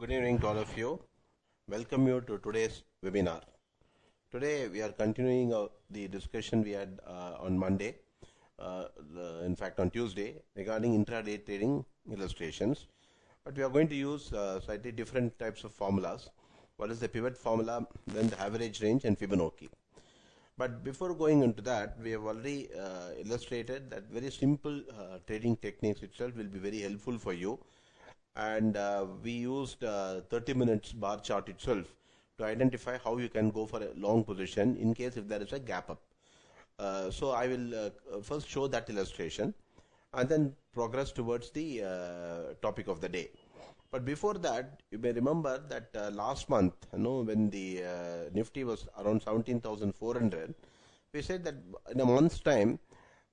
Good evening to all of you. Welcome you to today's webinar. Today we are continuing the discussion we had on Monday, in fact on Tuesday, regarding intraday trading illustrations. But we are going to use slightly different types of formulas. What is the pivot formula, then the average range and Fibonacci. But before going into that, we have already illustrated that very simple trading techniques itself will be very helpful for you. And we used 30 minutes bar chart itself to identify how you can go for a long position in case if there is a gap up. So I will first show that illustration and then progress towards the topic of the day. But before that, you may remember that last month, when the Nifty was around 17,400, we said that in a month's time,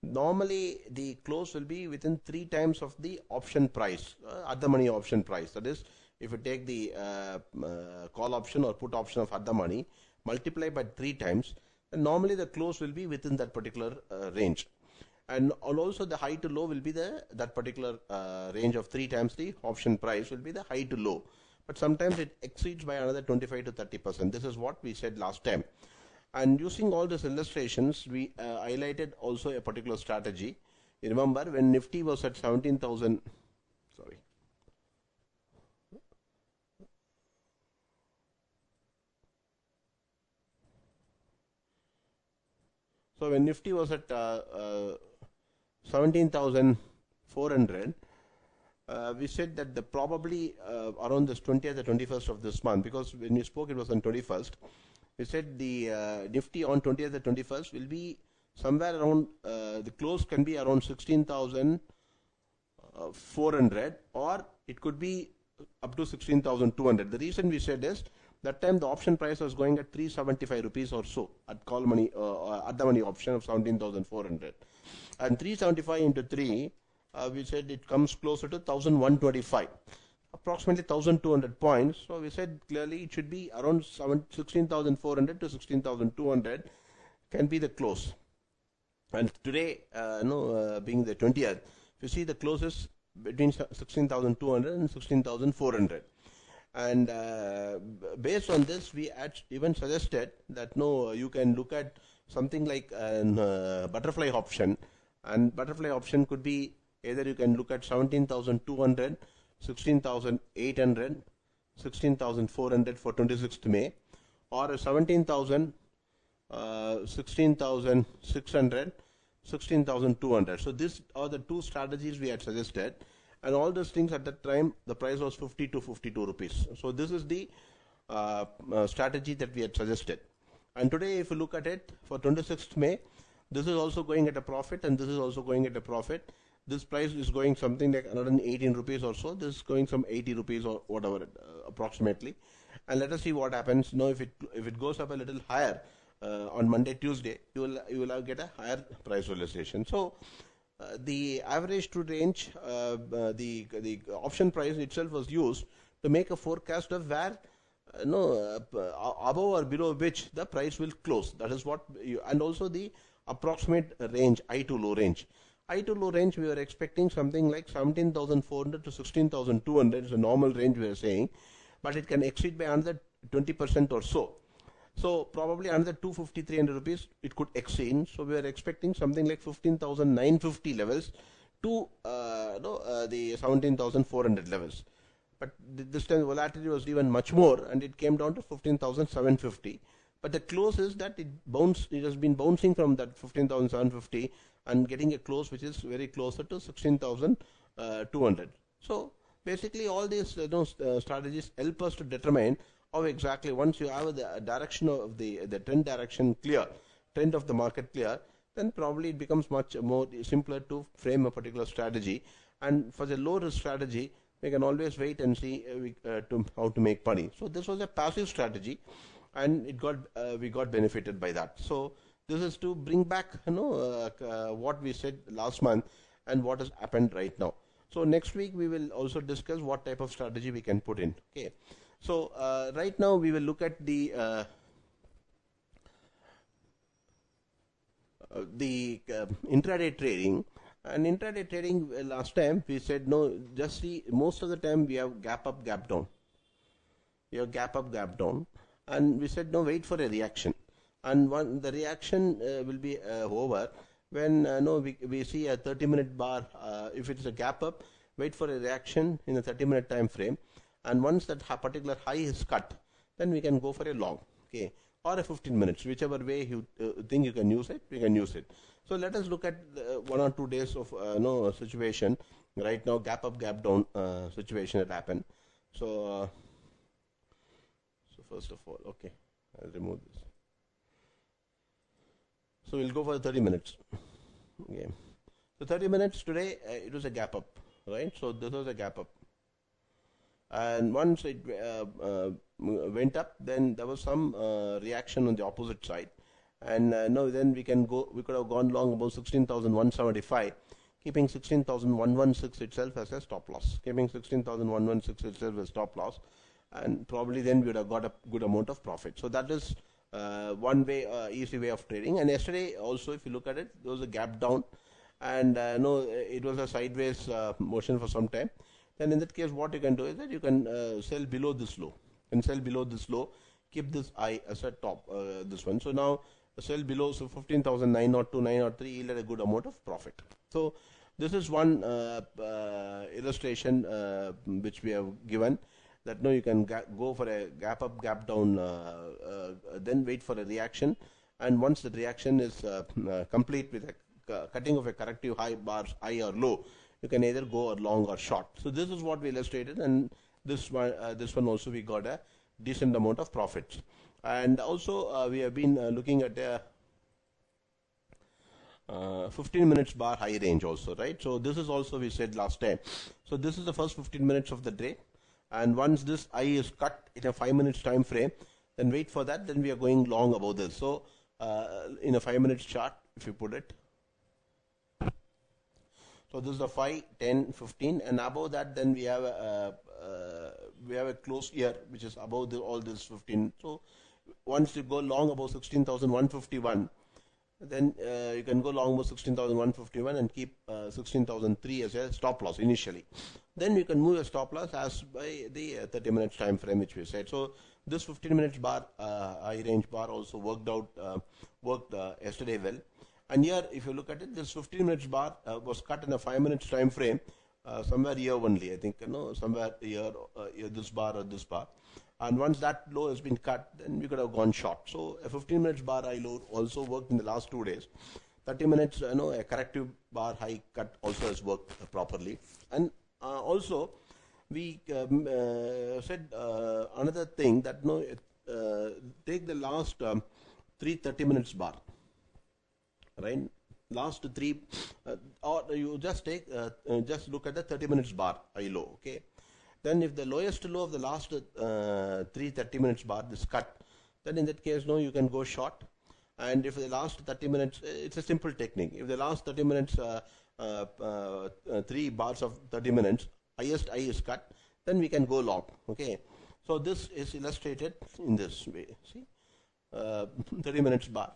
normally the close will be within 3 times of the option price, at the money option price. That is, if you take the call option or put option of at the money, multiply by 3 times, and normally the close will be within that particular range. And also the high to low will be that particular range of 3 times the option price will be the high to low. But sometimes it exceeds by another 25 to 30%. This is what we said last time. And using all these illustrations, we highlighted also a particular strategy. You remember when Nifty was at 17,000, sorry. So when Nifty was at 17,400, we said that the probably around this 20th or 21st of this month, because when we spoke it was on 21st, we said the Nifty on 20th or 21st will be somewhere around, the close can be around 16,400 or it could be up to 16,200. The reason we said is that time the option price was going at 375 rupees or so at call money, at the money option of 17,400. And 375 into 3, we said it comes closer to 1,125. Approximately 1,200 points. So we said clearly it should be around 16,400 to 16,200 can be the close. And today, being the 20th, you see the closes between 16,200 and 16,400. And based on this, we even suggested that you can look at something like a butterfly option. And butterfly option could be either you can look at 17,200, 16,800, 16,400 for 26th May, or 17,000, 16,600, 16,200. So these are the two strategies we had suggested, and all those things at that time the price was 50 to 52 rupees. So this is the strategy that we had suggested. And today if you look at it for 26th May, this is also going at a profit and this is also going at a profit. This price is going something like 118 rupees or so. This is going some 80 rupees or whatever, approximately. And let us see what happens. If it goes up a little higher on Monday, Tuesday, you will get a higher price realization. So the average to range, the option price itself was used to make a forecast of where above or below which the price will close. That is what and also the approximate range, high to low range. High to low range, we were expecting something like 17,400 to 16,200 is a normal range we are saying, but it can exceed by another 20% or so. So probably another 250, 300 rupees it could exceed. So we are expecting something like 15,950 levels to the 17,400 levels. But this time volatility was even much more, and it came down to 15,750. But the close is that it has been bouncing from that 15,750 and getting a close which is very closer to 16,200. So basically all these strategies help us to determine how exactly, once you have the direction of the trend direction clear, trend of the market clear, then probably it becomes much more simpler to frame a particular strategy. And for the low risk strategy, we can always wait and see how to make money. So this was a passive strategy, and we got benefited by that. So this is to bring back what we said last month and what has happened right now. So next week we will also discuss what type of strategy we can put in. Okay. So right now we will look at the intraday trading. And intraday trading, last time we said no, just see, most of the time we have gap up, gap down. your gap up, gap down, and we said no, wait for a reaction, and the reaction will be over when no we see a 30-minute bar. If it is a gap up, wait for a reaction in a 30-minute time frame, and once that particular high is cut, then we can go for a long, okay, or a 15 minutes, whichever way you think you can use it, we can use it. So let us look at 1 or 2 days of no situation. Right now, gap up, gap down situation that happened. So first of all, okay, I'll remove this. So we'll go for 30 minutes. Okay, so 30 minutes today, it was a gap up, right? So this was a gap up, and once it went up, then there was some reaction on the opposite side, and no, then we could have gone long about 16,175, keeping 16,116 itself as a stop loss, keeping 16,116 itself as stop loss, and probably then we would have got a good amount of profit. So that is one way, easy way of trading. And yesterday also, if you look at it, there was a gap down, and no, it was a sideways motion for some time. Then in that case, what you can do is that you can sell below this low, and sell below this low, keep this I as a top, this one. So now sell below, so 15,902, 903 yielded a good amount of profit. So this is one illustration which we have given, that no, you can go for a gap up, gap down, then wait for a reaction, and once the reaction is complete with a cutting of a corrective high, bars high or low, you can either go or long or short. So this is what we illustrated, and this one also we got a decent amount of profits. And also we have been looking at a 15 minutes bar high range also, right? So this is also we said last time. So this is the first 15 minutes of the day, and once this I is cut in a 5 minutes time frame, then wait for that, then we are going long above this. So in a 5 minutes chart, if you put it, so this is the 5, 10, 15, and above that, then we have a close here which is above all this 15. So once you go long above 16,151, then you can go long about 16,151 and keep 16,003 as a stop loss initially. Then you can move a stop loss as by the 30 minutes time frame which we said. So this 15 minutes bar, high range bar also worked yesterday well. And here, if you look at it, this 15 minutes bar was cut in a 5 minutes time frame, somewhere here only, I think, somewhere here, this bar or this bar. And once that low has been cut, then we could have gone short. So a 15 minutes bar high low also worked in the last 2 days. 30 minutes, a corrective bar high cut also has worked properly. And also, we said another thing that take the last 30 minutes bar. Right, last 3, or you just take just look at the 30 minutes bar high low. Okay, then if the lowest low of the last 30 minutes bar is cut, then in that case you can go short. And if the last 30 minutes, it's a simple technique. If the last 30 minutes 3 bars of 30 minutes highest high is cut, then we can go long. Okay, so this is illustrated in this way. See, 30 minutes bar.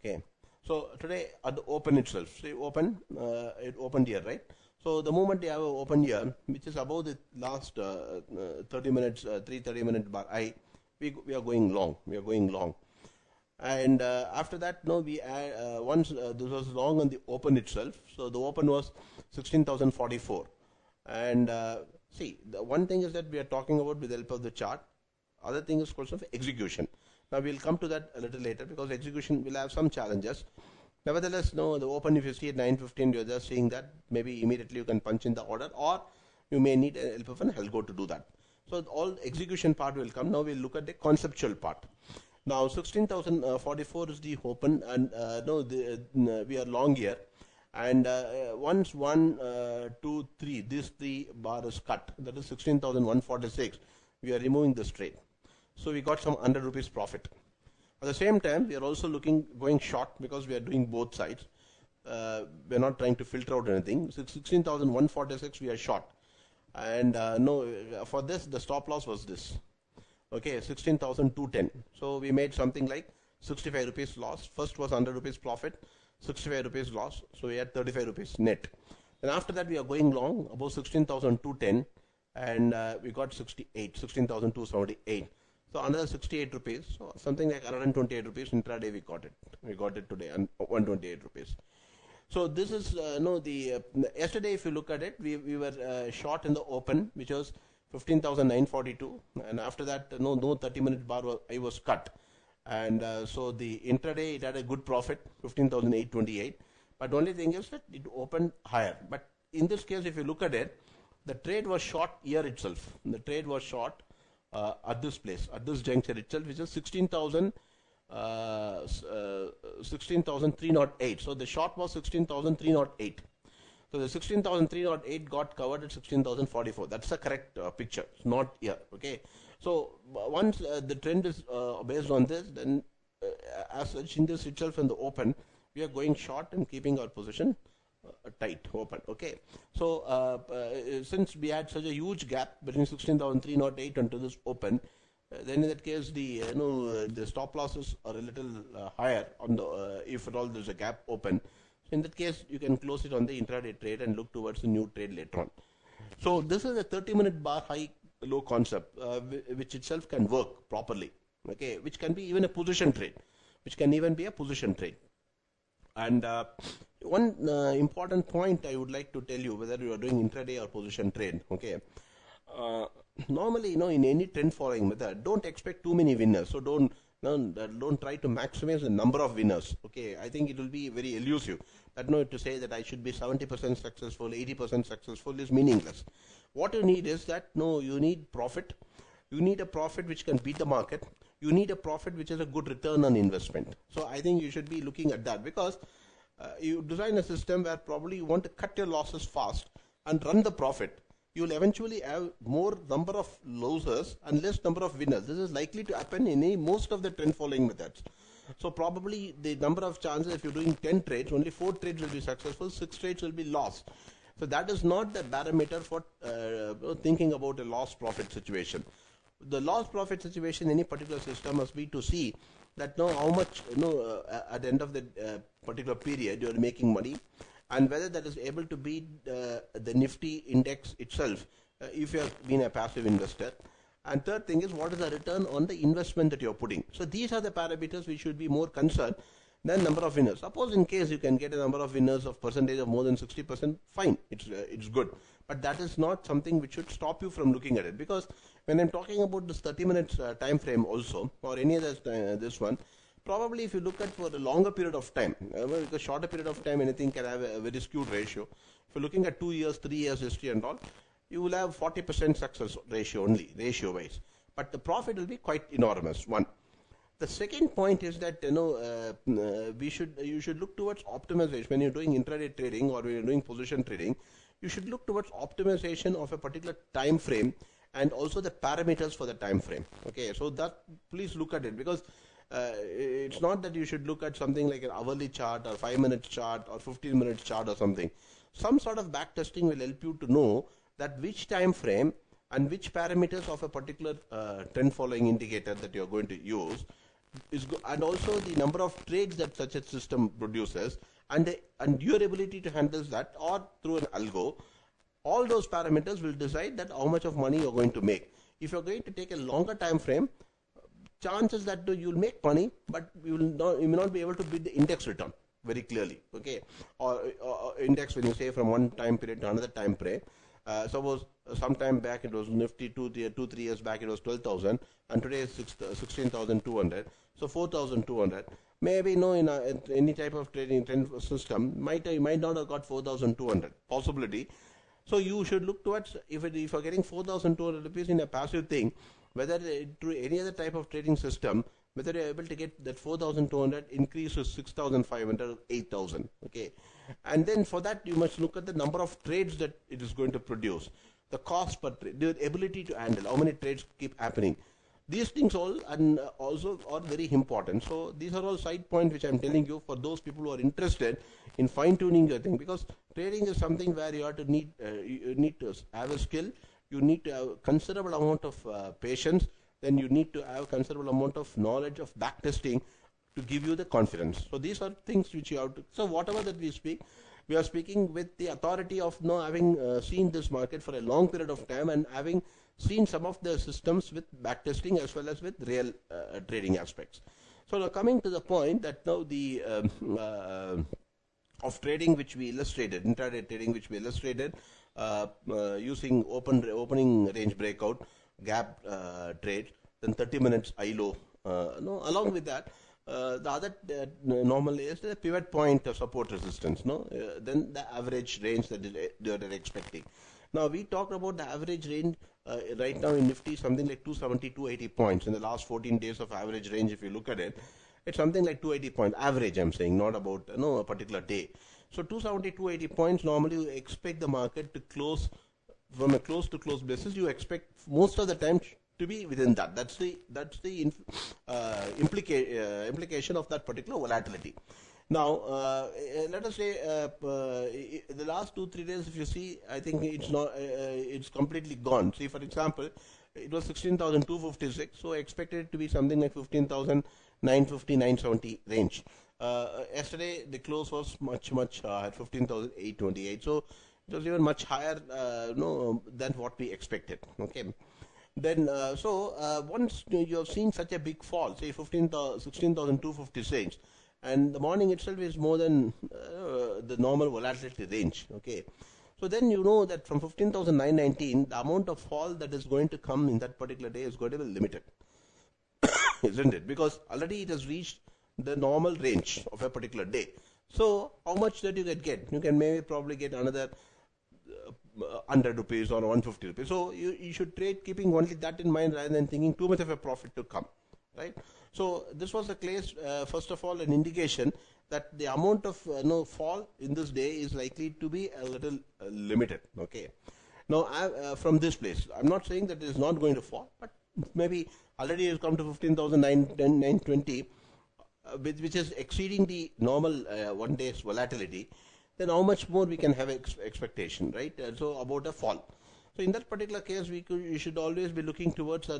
Okay, so today at the open itself, say open, it opened here, right? So the moment you have an open here, which is above the last 30 minutes, 30 minute bar high, we are going long. We are going long, and after that, we once this was long on the open itself. So the open was 16,044, and see, the one thing is that we are talking about with the help of the chart. Other thing is question of execution. Now we'll come to that a little later, because execution will have some challenges. Nevertheless, the open, if you see at 9:15, you're just seeing that maybe immediately you can punch in the order, or you may need help of an algo to do that. So all execution part will come. Now we'll look at the conceptual part. Now 16,044 is the open, and we are long here. And once 1, 2, 3, this 3 bar is cut, that is 16,146. We are removing this trade. So we got some 100 rupees profit. At the same time, we are also going short, because we are doing both sides. We are not trying to filter out anything. 16,146 we are short, and for this the stop loss was this. Okay, 16,210. So we made something like 65 rupees loss. First was 100 rupees profit, 65 rupees loss. So we had 35 rupees net. And after that we are going long above 16,210, and we got 16,278. So another 68 rupees, so something like 128 rupees intraday we got it. We got it today, and 128 rupees. So this is no the yesterday if you look at it, we were short in the open, which was 15,942, and after that no 30-minute bar I was cut, and so the intraday it had a good profit, 15,828. But only thing is that it opened higher. But in this case, if you look at it, the trade was short here itself. The trade was short at this place, at this juncture itself, which is 16,308. So the short was 16,308. So the 16,308 got covered at 16,044. That's the correct picture. It's not here. Okay. So once the trend is based on this, then as such in this itself in the open, we are going short and keeping our position tight, open. Okay. So since we had such a huge gap between 16,308 and to this open, then in that case the the stop losses are a little higher on the if at all there's a gap open. So in that case you can close it on the intraday trade and look towards the new trade later on. So this is a 30-minute bar high low concept which itself can work properly. Okay, which can be even a position trade, And one important point I would like to tell you, whether you are doing intraday or position trade, okay. Normally, in any trend following method, don't expect too many winners. So don't try to maximize the number of winners. Okay, I think it will be very elusive. That to say that I should be 70% successful, 80% successful is meaningless. What you need is that you need profit. You need a profit which can beat the market. You need a profit which is a good return on investment. So I think you should be looking at that, because you design a system where probably you want to cut your losses fast and run the profit. You will eventually have more number of losers and less number of winners. This is likely to happen in most of the trend following methods. So probably the number of chances, if you're doing 10 trades, only 4 trades will be successful, 6 trades will be lost. So that is not the barometer for thinking about a loss profit situation. The loss profit situation in any particular system must be to see that how much at the end of the particular period you are making money, and whether that is able to beat the Nifty index itself if you have been a passive investor. And third thing is, what is the return on the investment that you are putting. So these are the parameters which should be more concerned than number of winners. Suppose in case you can get a number of winners of percentage of more than 60%, fine, it's good. But that is not something which should stop you from looking at it, because when I'm talking about this 30 minutes time frame also, or any other this one, probably if you look at for a longer period of time, a shorter period of time, anything can have a very skewed ratio. If you're looking at 2 years, 3 years history and all, you will have 40% success ratio only, ratio wise. But the profit will be quite enormous, one. The second point is that you should look towards optimization when you're doing intraday trading or when you're doing position trading. You should look towards optimization of a particular time frame and also the parameters for the time frame. Okay, so that please look at it, because it's not that you should look at something like an hourly chart or 5-minute chart or 15-minute chart or something. Some sort of back testing will help you to know that which time frame and which parameters of a particular trend following indicator that you are going to use and also the number of trades that such a system produces, and your ability to handle that or through an algo. All those parameters will decide that how much of money you're going to make. If you're going to take a longer time frame, chances that you'll make money, but you may not be able to beat the index return very clearly. Okay, or index when you say from one time period to another time frame. Suppose some time back it was Nifty 2-3 years back it was 12,000, and today is 16,200. So 4,200. Maybe in any type of trading trend system might not have got 4,200 possibility. So you should look towards if you're getting 4,200 rupees in a passive thing, whether through any other type of trading system, whether you're able to get that 4,200 increase to 6,500, 8,000. Okay, and then for that you must look at the number of trades that it is going to produce, the cost per trade, the ability to handle, how many trades keep happening. These things all and also are very important. So these are all side points which I'm telling you for those people who are interested in fine tuning your thing, because trading is something where you need to have a skill, you need to have considerable amount of patience, then you need to have considerable amount of knowledge of back testing to give you the confidence. So these are things which you have to, so whatever that we speak, We are speaking with the authority of having seen this market for a long period of time and having seen some of the systems with backtesting as well as with real trading aspects. So now coming to the point that now the of trading which we illustrated, intraday trading which we illustrated using opening range breakout, gap trade, then 30 minutes ILO. No, along with that, the other normally is the pivot point of support resistance. No, then the average range that they are expecting. Now we talked about the average range right now in Nifty something like 270, 280 points in the last 14 days of average range. If you look at it, it's something like 280 points average. I'm saying not about a particular day. So 270, 280 points. Normally you expect the market to close from a close to close basis. You expect most of the time to be within that. That's the implication of that particular volatility. Now, let us say the last 2-3 days, if you see, I think it's not, it's completely gone. See, for example, it was 16,256, so I expected it to be something like 15,950, 970 range. Yesterday, the close was much at 15,828, so it was even much higher, than what we expected. Okay. Then, once you have seen such a big fall, say 16,256, and the morning itself is more than the normal volatility range. Okay, so then you know that from 15,919, the amount of fall that is going to come in that particular day is going to be limited, isn't it? Because already it has reached the normal range of a particular day. So how much that you can get? You can maybe probably get another 100 rupees or 150 rupees. So you should trade keeping only that in mind rather than thinking too much of a profit to come, right? So this was a case, first of all, an indication that the amount of fall in this day is likely to be a little limited. Okay. Now from this place, I'm not saying that it is not going to fall, but maybe already it has come to 15,920, which is exceeding the normal 1 day's volatility. Then how much more we can have expectation, right? So about a fall. So in that particular case, you should always be looking towards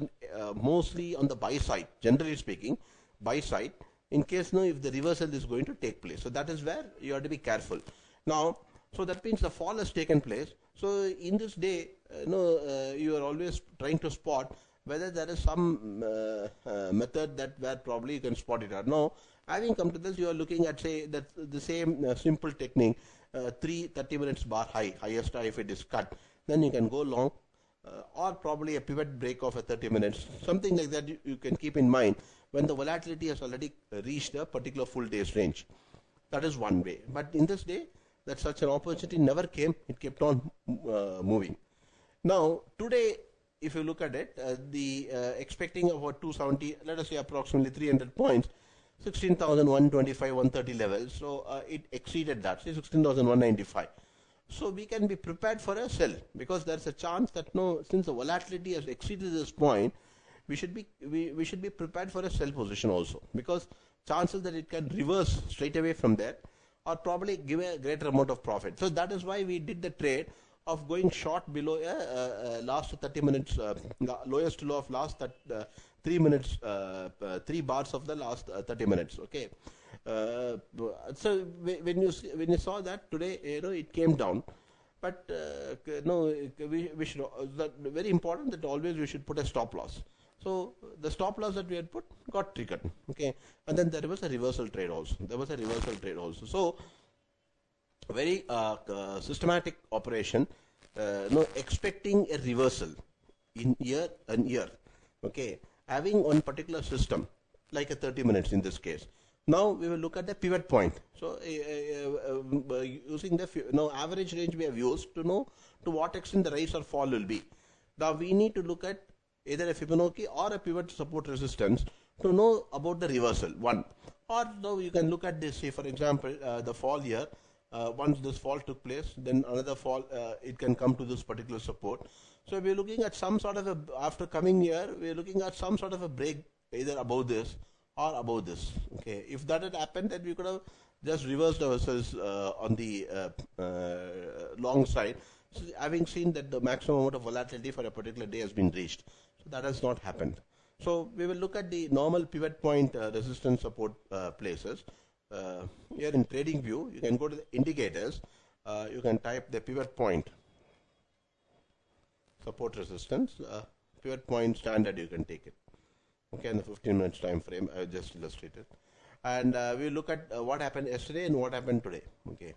mostly on the buy side, generally speaking, buy side, in case if the reversal is going to take place. So that is where you have to be careful. Now, so that means the fall has taken place. So in this day, you are always trying to spot whether there is some method that where probably you can spot it or no. Having come to this, you are looking at say that the same simple technique, 30 minutes bar high, highest high if it is cut, then you can go long, or probably a pivot break of a 30 minutes, something like that you can keep in mind when the volatility has already reached a particular full day's range. That is one way. But in this day, that such an opportunity never came, it kept on moving. Now, today, if you look at it, expecting about 270, let us say approximately 300 points, 16,125, 130 levels. So it exceeded that, say 16,195. So we can be prepared for a sell because there's a chance that since the volatility has exceeded this point, we should be prepared for a sell position also, because chances that it can reverse straight away from there or probably give a greater amount of profit. So that is why we did the trade of going short below last 30 minutes, lowest low of last 3 minutes, 3 bars of the last 30 minutes. Okay. So when you saw that today, it came down, but we should, very important that always we should put a stop loss. So the stop loss that we had put got triggered. Okay, and then there was a reversal trade also. So very systematic operation. Expecting a reversal in year and year. Okay, having one particular system like a 30 minutes in this case. Now we will look at the pivot point. So using the average range we have used to know to what extent the rise or fall will be. Now we need to look at either a Fibonacci or a pivot support resistance to know about the reversal. One, or now you can look at this. Say for example, the fall here. Once this fall took place, then another fall, it can come to this particular support. So we're looking at some sort of after coming here, we're looking at some sort of a break either above this or above this. Okay, if that had happened, then we could have just reversed ourselves on the long side, so having seen that the maximum amount of volatility for a particular day has been reached. So that has not happened. So we will look at the normal pivot point resistance support places. here in trading view, you can go to the indicators. You can type the pivot point, support resistance, pivot point standard. You can take it. Okay, in the 15 minutes time frame, I just illustrated, and we look at what happened yesterday and what happened today. Okay.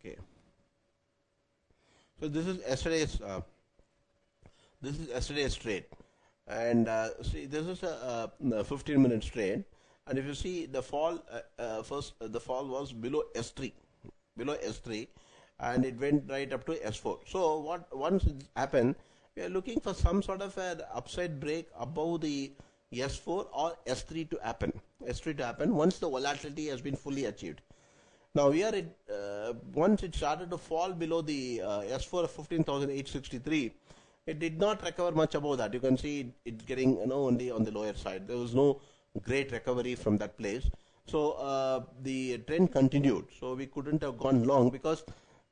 Okay. So this is yesterday's trade, and see, this is a 15 minutes trade, and if you see the fall, first the fall was below S3, and it went right up to S4. So what once it happened, we are looking for some sort of an upside break above the S4 or S3 to happen. S3 to happen once the volatility has been fully achieved. Now here once it started to fall below the S4 of 15,863, it did not recover much above that. You can see it getting only on the lower side. There was no great recovery from that place. So the trend continued. So we couldn't have gone long because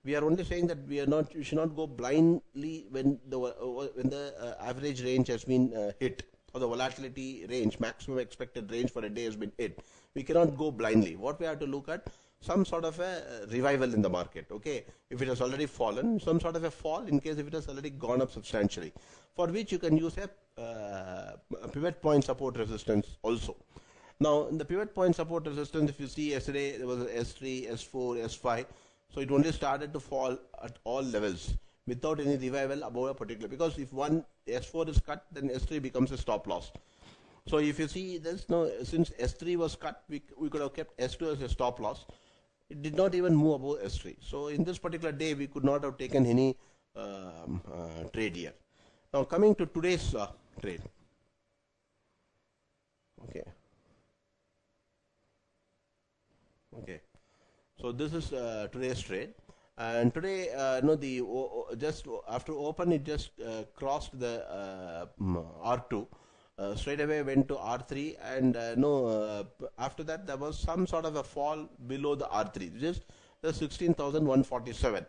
we are only saying that we should not go blindly when the average range has been hit, or the volatility range, maximum expected range for a day has been hit. We cannot go blindly. What we have to look at, some sort of a revival in the market. Okay, if it has already fallen, some sort of a fall in case if it has already gone up substantially, for which you can use a pivot point support resistance also. Now in the pivot point support resistance, if you see yesterday there was a S3, S4, S5, so it only started to fall at all levels without any revival above a particular, because if one S4 is cut, then S3 becomes a stop loss. So if you see, there's no, since S3 was cut, we could have kept S2 as a stop loss. It did not even move above S3. So in this particular day, we could not have taken any trade here. Now coming to today's trade. Okay. Okay. So this is today's trade, and today, just after open, it just crossed the R2. Straight away went to R3, and after that there was some sort of a fall below the R3, just the 16,147.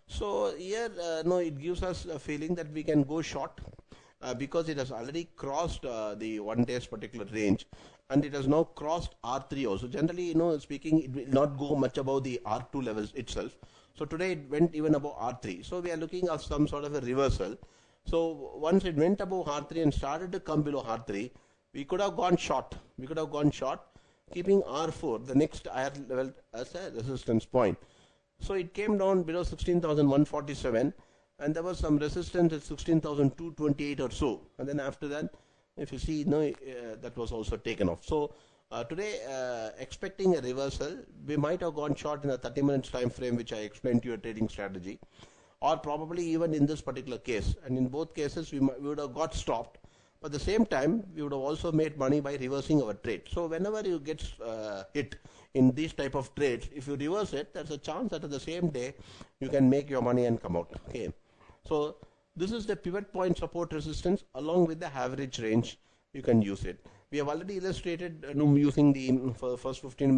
So here it gives us a feeling that we can go short because it has already crossed the 1 day's particular range, and it has now crossed R3 also. Generally, speaking, it will not go much above the R2 levels itself. So today it went even above R3. So we are looking at some sort of a reversal. So once it went above R3 and started to come below R3, we could have gone short. We could have gone short, keeping R4, the next higher level, as a resistance point. So it came down below 16,147, and there was some resistance at 16,228 or so. And then after that, if you see, that was also taken off. So today, expecting a reversal, we might have gone short in a 30 minutes time frame, which I explained to you, a trading strategy, or probably even in this particular case. And in both cases, we would have got stopped. But at the same time, we would have also made money by reversing our trade. So whenever you get hit in these type of trades, if you reverse it, there's a chance that at the same day, you can make your money and come out. Okay. So this is the pivot point support resistance along with the average range. You can use it. We have already illustrated using the first 15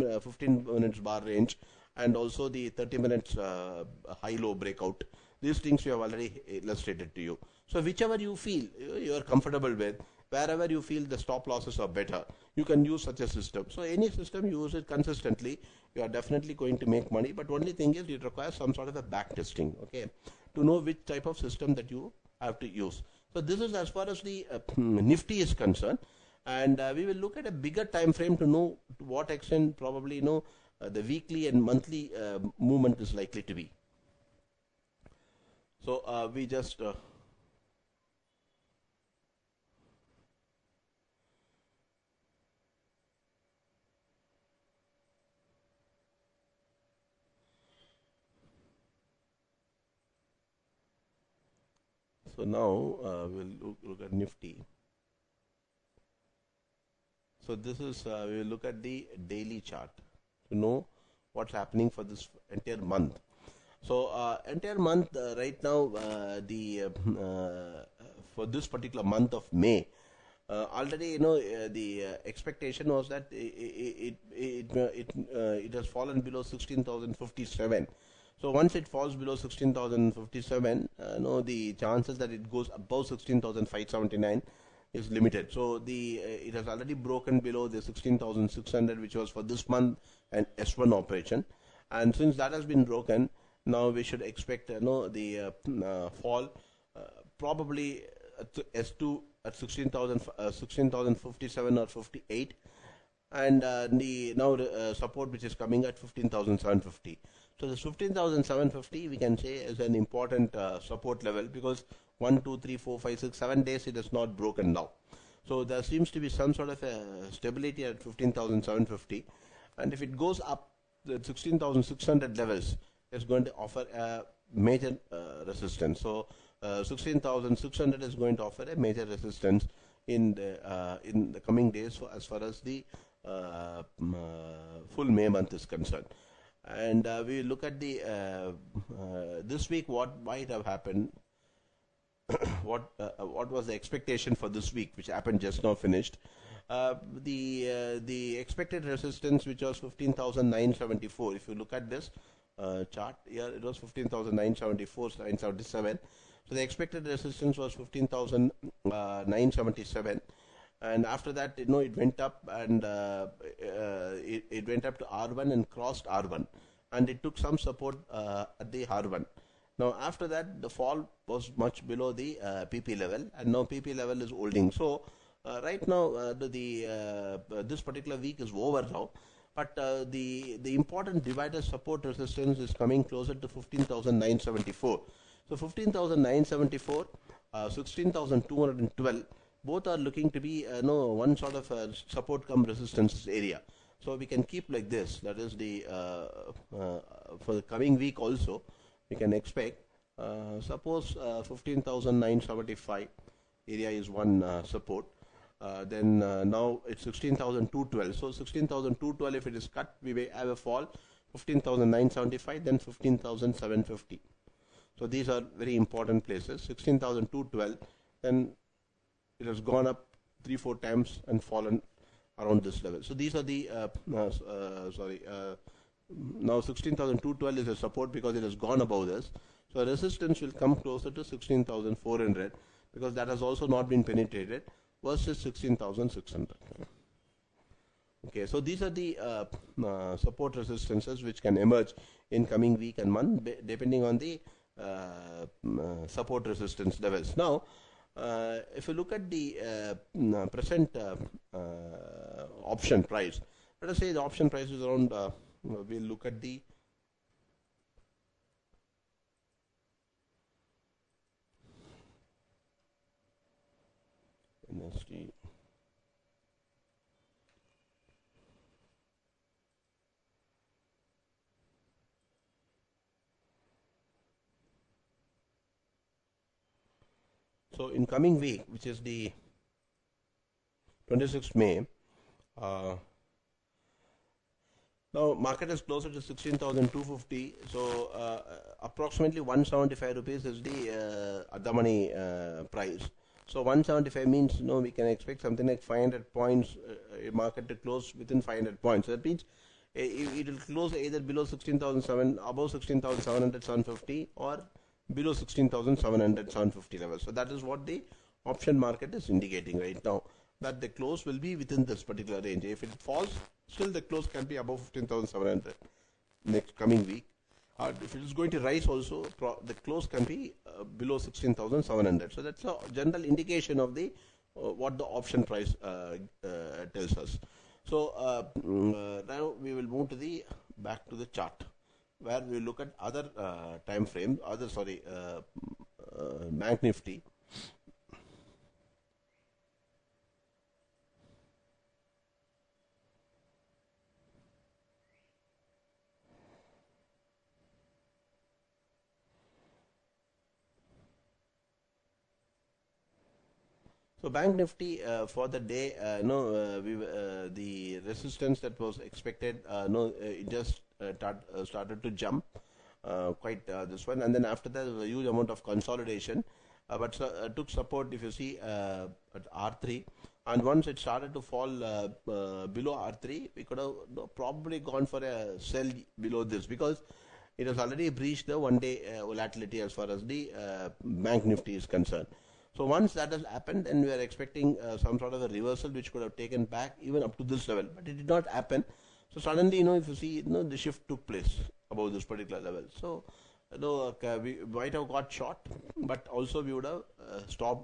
minutes bar range, and also the 30 minutes high-low breakout. These things we have already illustrated to you. So whichever you feel you are comfortable with, wherever you feel the stop losses are better, you can use such a system. So any system, you use it consistently, you are definitely going to make money. But only thing is, it requires some sort of a back testing, okay, to know which type of system that you have to use. So this is as far as the Nifty is concerned, and we will look at a bigger time frame to know to what extent probably the weekly and monthly movement is likely to be. So we just so now we'll look at Nifty. So this is we will look at the daily chart to know what's happening for this entire month. So entire month right now, the for this particular month of May, already the expectation was that it has fallen below 16,057. So once it falls below 16,057, the chances that it goes above 16,579 is limited. So the it has already broken below the 16,600, which was for this month an S1 operation, and since that has been broken, now we should expect the fall probably at S2 at 16,000 16,057 or 58, and the now support which is coming at 15,750. So this 15,750 we can say is an important support level, because 1 2 3 4 5 6 7 days it is not broken now. So there seems to be some sort of a stability at 15,750, and if it goes up the 16,600 levels, it's going to offer a major resistance. So 16,600 is going to offer a major resistance in the coming days for, as far as the full May month is concerned. And we look at the this week what might have happened. What was the expectation for this week, which happened just now finished. The expected resistance, which was 15,974. If you look at this chart here, it was 15,974, 977. So the expected resistance was 15,977, and after that, it went up, and it went up to R1 and crossed R1, and it took some support at the R1. Now after that, the fall was much below the PP level, and now PP level is holding. So right now, this particular week is over now, but the important divider support resistance is coming closer to 15,974. So 15,974, 16,212, both are looking to be one sort of support come resistance area. So we can keep like this. That is the for the coming week also we can expect. Suppose 15,975 area is one support. Then now it's 16,212. So 16,212, if it is cut, we may have a fall. 15,975, then 15,750. So these are very important places. 16,212, then it has gone up 3-4 times and fallen around this level. So these are the now 16,212 is a support because it has gone above this. So resistance will come closer to 16,400 because that has also not been penetrated, versus 16,600. Okay, so these are the support resistances which can emerge in coming week and month depending on the support resistance levels. Now, if you look at the present option price, let us say the option price is around, we'll look at the NST. So in coming week, which is the 26th May, now market is closer to 16,250. So approximately 175 rupees is the the money price. So 175 means we can expect something like 500 points market to close within 500 points. So that means it will close either below 16,700, above 16,700, 750, or below 16,700, 750 levels. So that is what the option market is indicating right now, that the close will be within this particular range. If it falls, still the close can be above 15,700 next coming week. If it is going to rise also, the close can be below 16,700. So that's a general indication of the what the option price tells us. So now we will move to the back to the chart, where we look at other time frame, Bank Nifty. So Bank Nifty for the day, the resistance that was expected, it just started to jump. quite this one, and then after that there was a huge amount of consolidation, but took support if you see at R3, and once it started to fall below R3, we could have probably gone for a sell below this, because it has already breached the one-day volatility as far as the bank Nifty is concerned. So once that has happened, then we are expecting some sort of a reversal which could have taken back even up to this level, but it did not happen. So suddenly, if you see, the shift took place above this particular level. So, we might have got short, but also we would have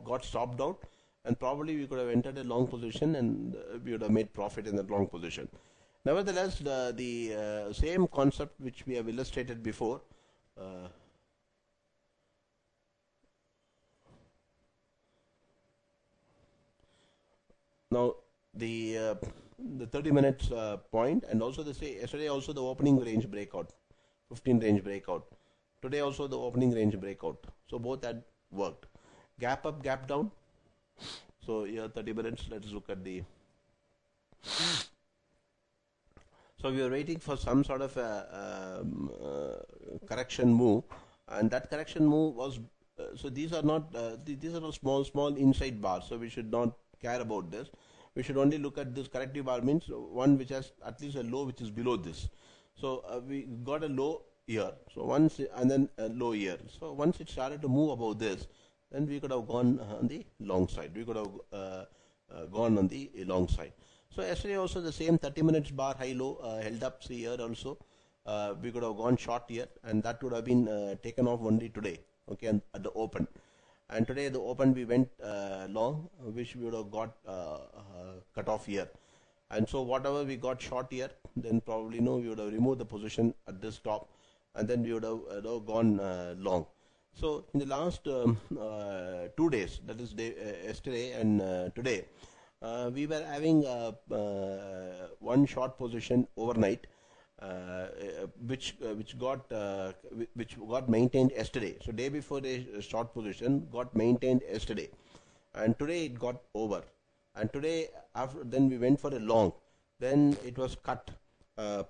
got stopped out, and probably we could have entered a long position, and we would have made profit in that long position. Nevertheless, the same concept which we have illustrated before. Now the 30 minutes point, and also yesterday also the opening range breakout, 15 range breakout. Today also the opening range breakout. So both had worked. Gap up, gap down. So here 30 minutes. Let's look at the. So we are waiting for some sort of a correction move, and that correction move was. So these are not these are small inside bars. So we should not care about this. We should only look at this corrective bar, means one which has at least a low which is below this. So we got a low here. So once, and then a low here. So once it started to move above this, then we could have gone on the long side. We could have gone on the long side. So yesterday also the same 30 minutes bar high low held up. See here also we could have gone short here, and that would have been taken off only today. Okay, and at the open. And today the open we went long, which we would have got cut off here. And so whatever we got short here, then probably we would have removed the position at this top, and then we would have gone long. So in the last 2 days, that is yesterday and today, we were having one short position overnight, which got maintained yesterday. So day before the short position got maintained yesterday, and today it got over. And today then we went for a long. Then it was cut.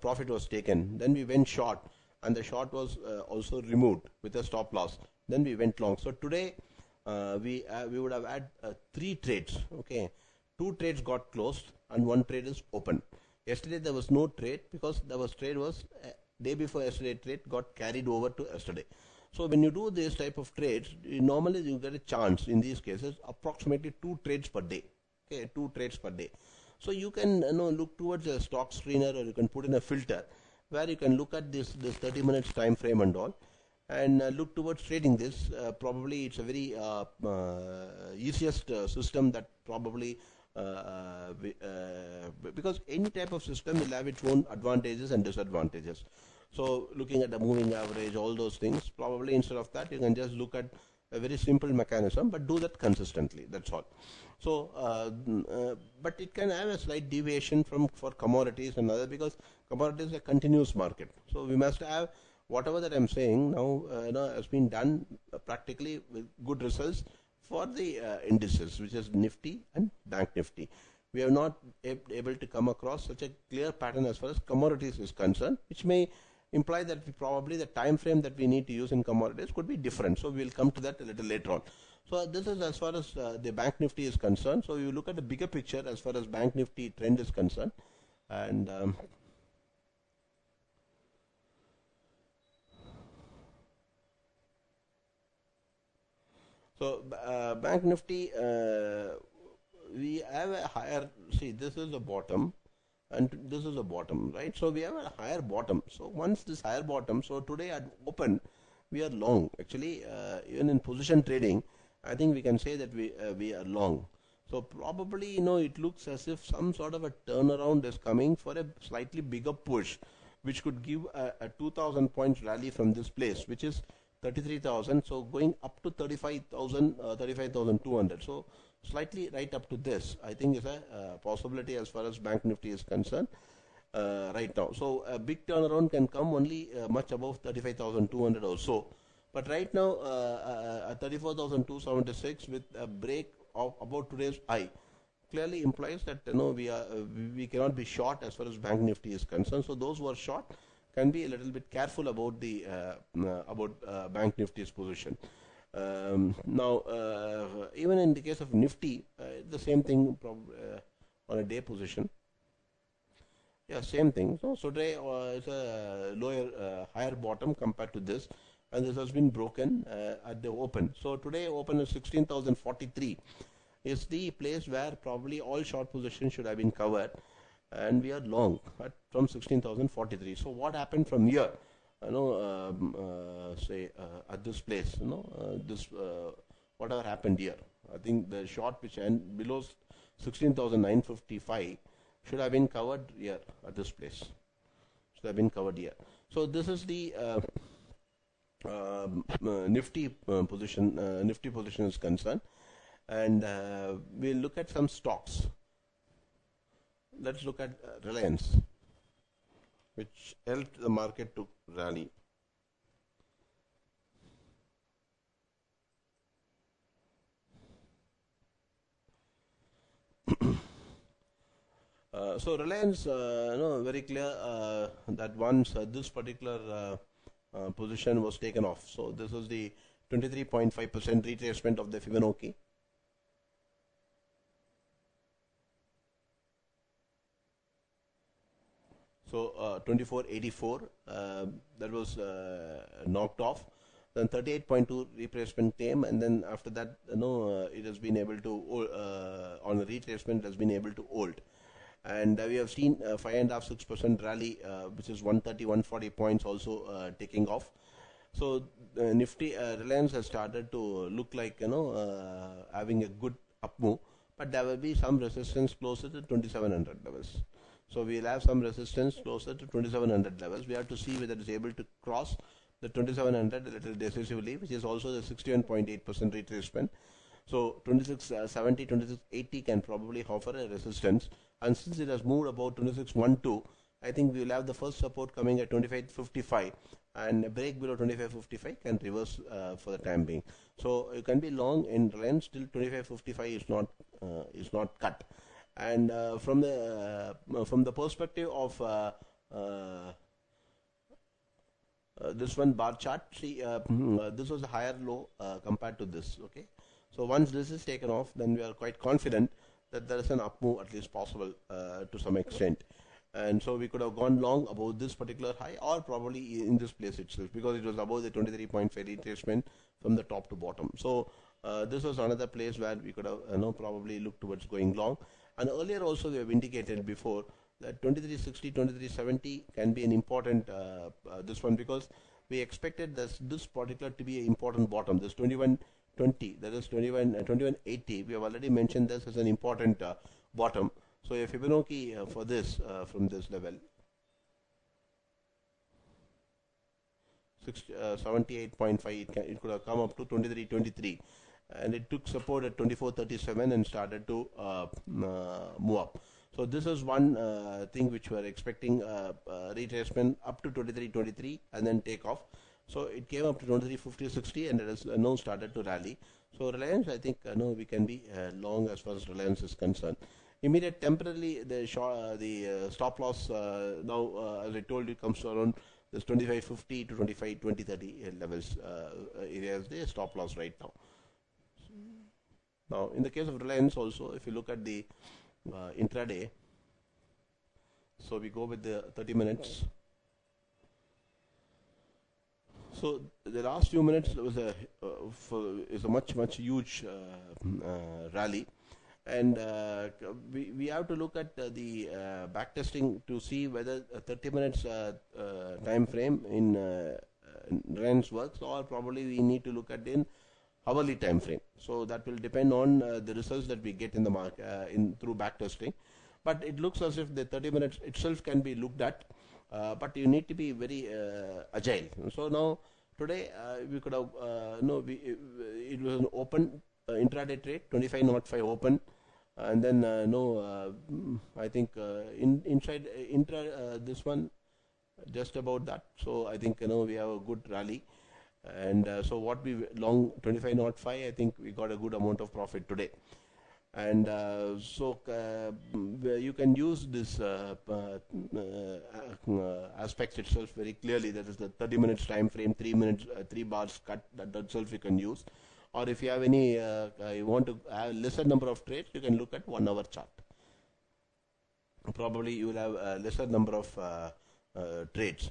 Profit was taken. Then we went short, and the short was also removed with a stop loss. Then we went long. So today we would have had 3 trades. Okay, 2 trades got closed and 1 trade is open. Yesterday there was no trade because trade was day before yesterday trade got carried over to yesterday. So when you do this type of trades, normally you get a chance in these cases approximately 2 trades per day. Okay, 2 trades per day. So you can look towards a stock screener, or you can put in a filter where you can look at this 30 minutes time frame and all, and look towards trading this. Probably it's a very easiest system that probably. Because any type of system will have its own advantages and disadvantages. So looking at the moving average, all those things, probably instead of that you can just look at a very simple mechanism, but do that consistently. That's all. So but it can have a slight deviation for commodities and other, because commodities is a continuous market. So we must have whatever that I'm saying now has been done practically with good results for the indices, which is Nifty and Bank Nifty. We have not able to come across such a clear pattern as far as commodities is concerned, which may imply that probably the time frame that we need to use in commodities could be different. So we will come to that a little later on. So this is as far as the Bank Nifty is concerned. So you look at the bigger picture as far as Bank Nifty trend is concerned, and so Bank Nifty, we have a higher, see this is the bottom and this is the bottom, right? So we have a higher bottom. So once this higher bottom, so today at open we are long. Actually even in position trading, I think we can say that we are long. So probably it looks as if some sort of a turnaround is coming for a slightly bigger push, which could give a 2000 points rally from this place, which is 33,000. So going up to 35,000, 35,200. So slightly right up to this, I think is a possibility as far as Bank Nifty is concerned right now. So a big turnaround can come only much above 35,200 or so. But right now 34,276 with a break of about today's high clearly implies that we cannot be short as far as Bank Nifty is concerned. So those who are short can be a little bit careful about the Bank Nifty's position. Now, even in the case of Nifty, the same thing on a day position. Yeah, same thing. So today is a higher bottom compared to this, and this has been broken at the open. So today open is 16,043. Is the place where probably all short positions should have been covered, and we are long from 16,043. So what happened from here? Say at this place, whatever happened here. I think the short which end below 16,955 should have been covered here at this place. Should have been covered here. So this is the Nifty position. Nifty position is concerned, and we'll look at some stocks. Let's look at Reliance, which helped the market to rally. So Reliance, very clear that once this particular position was taken off. So this is the 23.5% retracement of the Fibonacci. So 2484 that was knocked off. Then 38.2 retracement came, and then after that, it has been able to on a retracement it has been able to hold. And we have seen 5.5-6% rally, which is 130-140 points also taking off. So Nifty Reliance has started to look like having a good up move, but there will be some resistance closer to 2700 levels. So we will have some resistance closer to 2700 levels. We have to see whether it is able to cross the 2700 a little decisively, which is also the 61.8% retracement. So 2670, 2680 can probably offer a resistance. And since it has moved about 2612, I think we will have the first support coming at 2555, and a break below 2555 can reverse for the time being. So you can be long in Reliance till 2555 is not cut. And from the perspective of this one bar chart, see this was a higher low compared to this. Okay, so once this is taken off, then we are quite confident that there is an up move at least possible to some extent. And so we could have gone long above this particular high, or probably in this place itself, because it was above the 23.5 retracement from the top to bottom. So this was another place where we could have probably looked towards going long. And earlier also we have indicated before that 2360, 2370 can be an important this one, because we expected this particular to be an important bottom. This 2120, that is 2180. We have already mentioned this as an important bottom. So a Fibonacci for this from this level 78.5, it could have come up to 2323, and it took support at 2437 and started to move up. So this is one thing which we are expecting retracement up to 2323 and then take off. So it came up to 2350-60 and it has now started to rally. So Reliance, I think we can be long as far as Reliance is concerned. Immediate temporarily the stop loss now as I told you comes to around this 2550 to 2030 levels areas, the stop loss right now. Now in the case of Reliance also, if you look at the intraday, so we go with the 30 minutes. So the last few minutes was is a much huge rally, and we have to look at the back testing to see whether a 30 minutes time frame in Reliance works, or probably we need to look at in hourly time frame. So that will depend on the results that we get in the market through back testing. But it looks as if the 30 minutes itself can be looked at, but you need to be very agile. So now today we could have it was an open intraday trade, 25.05 open, and then I think inside intra this one just about that. So I think we have a good rally. And so what we long 25.05, I think we got a good amount of profit today. And you can use this aspects itself very clearly. That is the 30 minutes time frame, 3 minutes, 3 bars cut. That itself you can use. Or if you have any, you want to have lesser number of trades, you can look at 1 hour chart. Probably you will have a lesser number of trades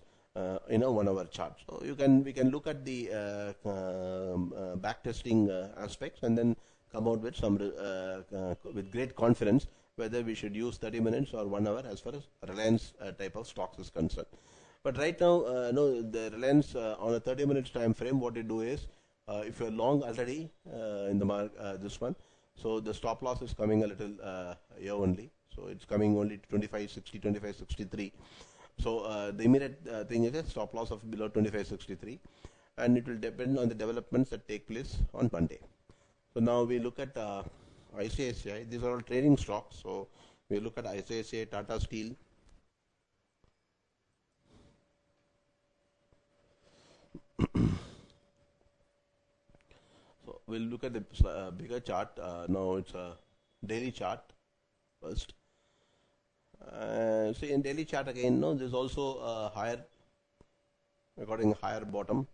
in a 1 hour chart. So we can look at the back testing aspects and then come out with some with great confidence whether we should use 30 minutes or 1 hour as far as Reliance type of stocks is concerned. But right now, no, the Reliance on a 30 minutes time frame, what you do is if you're long already in the this one, so the stop loss is coming a little here only. So it's coming only to 25.60, 25.63. So the immediate thing is a stop loss of below 25.63, and it will depend on the developments that take place on Monday. So now we look at ICICI. These are all trading stocks. So we look at ICICI, Tata Steel. So we'll look at the bigger chart. Now it's a daily chart first. See in daily chart again, no, there's also a higher, recording higher bottom.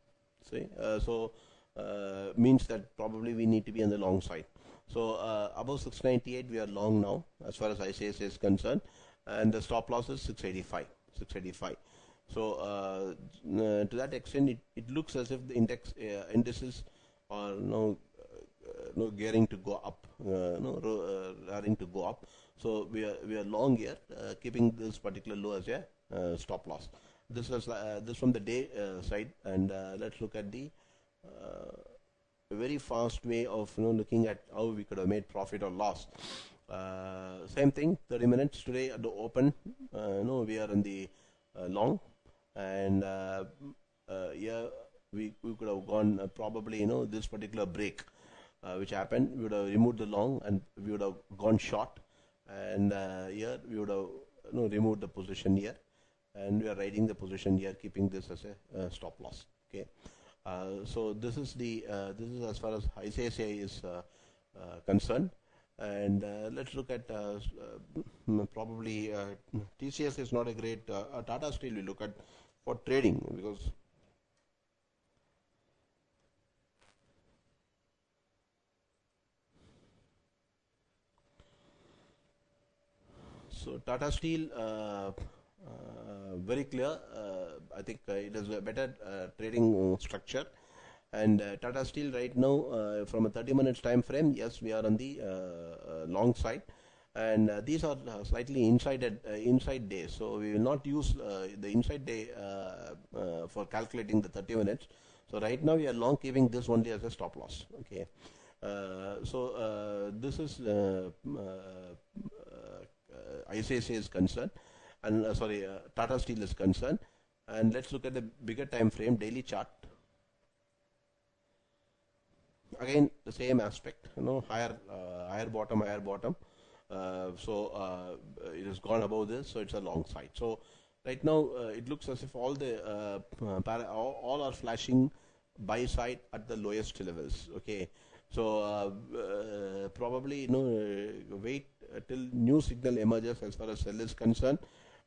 See, means that probably we need to be on the long side. So above 698 we are long now as far as ICICI is concerned, and the stop loss is 685. So to that extent, it looks as if the indices are no gearing to go up, raring to go up. So we are long here, keeping this particular low as a stop loss. This is this from the day side, and let's look at the very fast way of looking at how we could have made profit or loss. Same thing, 30 minutes today at the open. We are in the long, and yeah, we could have gone probably this particular break which happened, we would have removed the long and we would have gone short, and here we would have removed the position here, and we are riding the position here, keeping this as a stop loss. Okay, so this is as far as ICICI is concerned, and let's look at probably TCS is not a great Tata Steel we look at for trading, because so Tata Steel very clear. I think it is a better trading structure, and Tata Steel right now from a 30 minutes time frame, yes, we are on the long side, and these are slightly inside days, so we will not use the inside day for calculating the 30 minutes. So right now we are long, keeping this only as a stop loss. Okay, so this is ICICI is concerned, and Tata Steel is concerned. And let's look at the bigger time frame, daily chart. Again the same aspect, higher bottom. So it has gone above this, so it's a long side. So right now it looks as if all the all are flashing buy side at the lowest levels. Okay, so probably wait till new signal emerges as far as sell is concerned.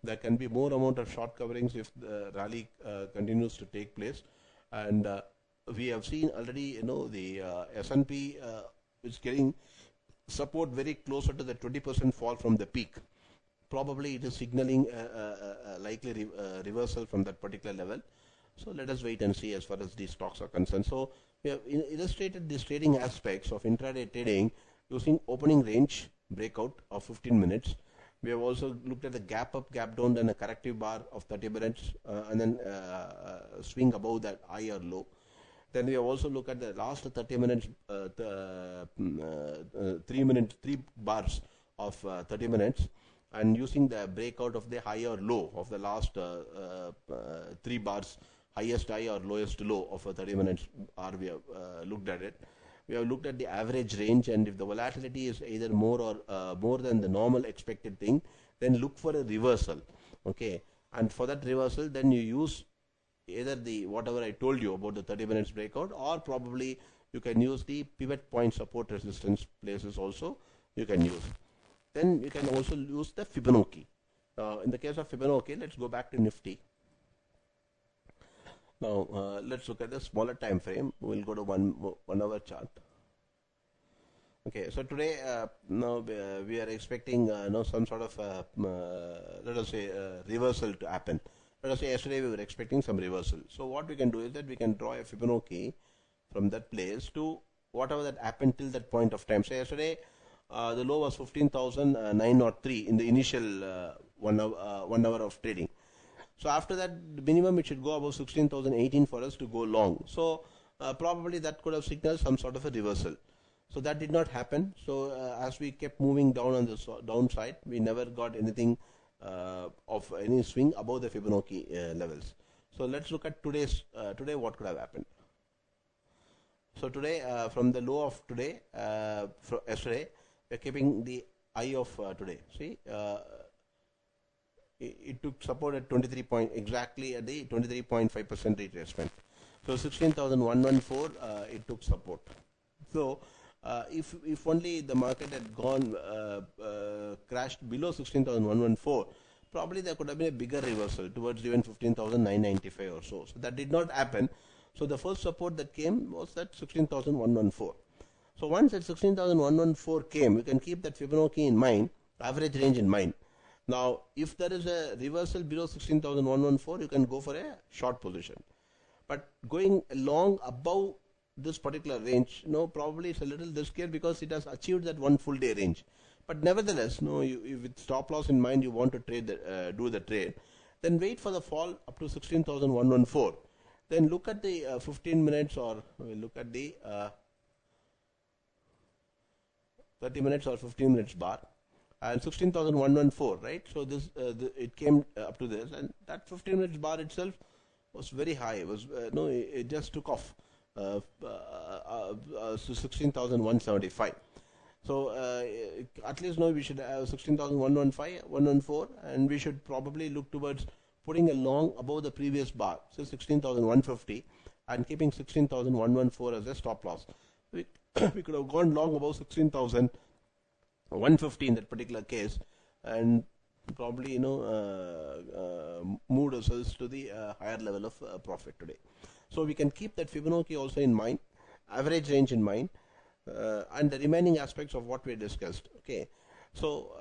There can be more amount of short coverings if the rally continues to take place, and we have seen already the S&P is getting support very closer to the 20% fall from the peak. Probably it is signaling a likely reversal from that particular level. So let us wait and see as far as these stocks are concerned. So we have illustrated these trading aspects of intraday trading using opening range breakout of 15 minutes. We have also looked at the gap up, gap down, then a corrective bar of 30 minutes, and then swing above that high or low. Then we have also looked at the last 30 minutes, 3 bars of 30 minutes, and using the breakout of the high or low of the last 3 bars, highest high or lowest low of a 30 minutes R, we have looked at it. We have looked at the average range, and if the volatility is either more or more than the normal expected thing, then look for a reversal. Okay, and for that reversal, then you use either the whatever I told you about the 30 minutes breakout, or probably you can use the pivot point support resistance places also you can use. Then you can also use the Fibonacci. In the case of Fibonacci, let's go back to Nifty. Now let's look at the smaller time frame. We'll go to 1 hour chart. Okay, so today now we are expecting some sort of let us say reversal to happen. Let us say yesterday we were expecting some reversal. So what we can do is that we can draw a Fibonacci from that place to whatever that happened till that point of time. So yesterday the low was 15,903 in the initial 1 hour of trading. So after that, the minimum it should go above 16,018 for us to go long. So probably that could have signaled some sort of a reversal. So that did not happen. So as we kept moving down on the downside, we never got anything of any swing above the Fibonacci levels. So let's look at today what could have happened. So today from the low of today, from yesterday, we are keeping the high of today. See, it took support at 23 point, exactly at the 23.5% retracement. So 16,114 it took support. So if only the market had gone crashed below 16,114, probably there could have been a bigger reversal towards even 15,995 or so. So that did not happen. So the first support that came was at 16,114. So once at 16,114 came, you can keep that Fibonacci in mind, average range in mind. Now, if there is a reversal below 16,114, you can go for a short position. But going long above this particular range, probably it's a little riskier because it has achieved that one full day range. But nevertheless, you with stop loss in mind, you want to trade do the trade. Then wait for the fall up to 16,114. Then look at the 15 minutes, or we'll look at the 30 minutes or 15 minutes bar. And 16,114, right? So this it came up to this, and that 15 minutes bar itself was very high. It was it just took off to 16,175. So at least now we should have 16,114, and we should probably look towards putting a long above the previous bar, so 16,150, and keeping 16,114 as a stop loss. We could have gone long above 16,150 in that particular case, and probably moved ourselves to the higher level of profit today. So we can keep that Fibonacci also in mind, average range in mind, and the remaining aspects of what we discussed. Okay, so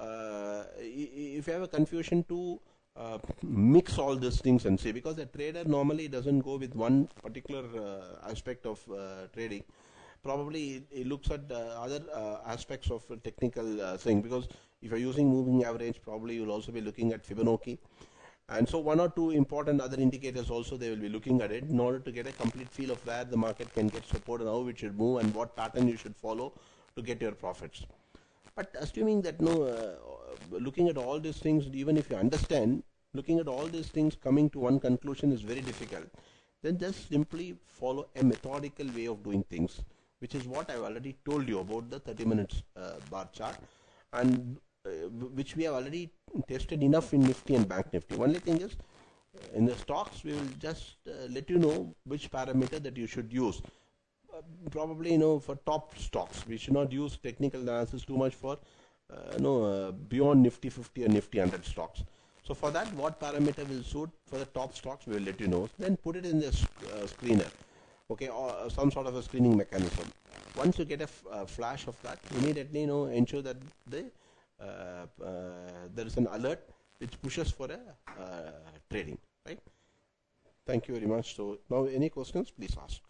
if you have a confusion to mix all these things and see, because a trader normally doesn't go with one particular aspect of trading. Probably it looks at other aspects of technical thing, because if you're using moving average, probably you'll also be looking at Fibonacci, and so one or two important other indicators also they will be looking at it in order to get a complete feel of where the market can get support and how it should move and what pattern you should follow to get your profits. But assuming that looking at all these things, even if you understand, looking at all these things coming to one conclusion is very difficult. Then just simply follow a methodical way of doing things, which is what I've already told you about the 30 minutes bar chart, and which we have already tested enough in Nifty and Bank Nifty. Only thing is, in the stocks, we will just let you know which parameter that you should use. Probably, for top stocks, we should not use technical analysis too much for, beyond Nifty 50 or Nifty 100 stocks. So for that, what parameter will suit for the top stocks, we will let you know. Then put it in the screener, okay, or some sort of a screening mechanism. Once you get a flash of that, immediately ensure that there is an alert which pushes for a trading, right? Thank you very much. So now, any questions, please ask.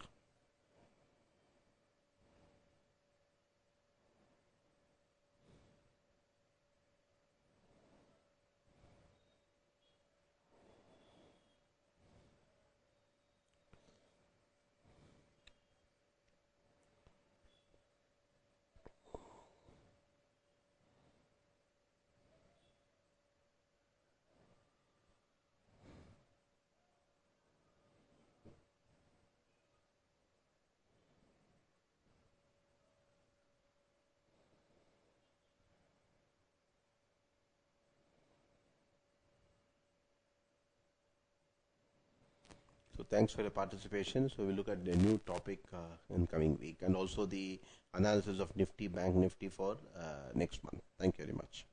So thanks for your participation. So we'll look at the new topic in coming week, and also the analysis of Nifty, Bank Nifty for next month. Thank you very much.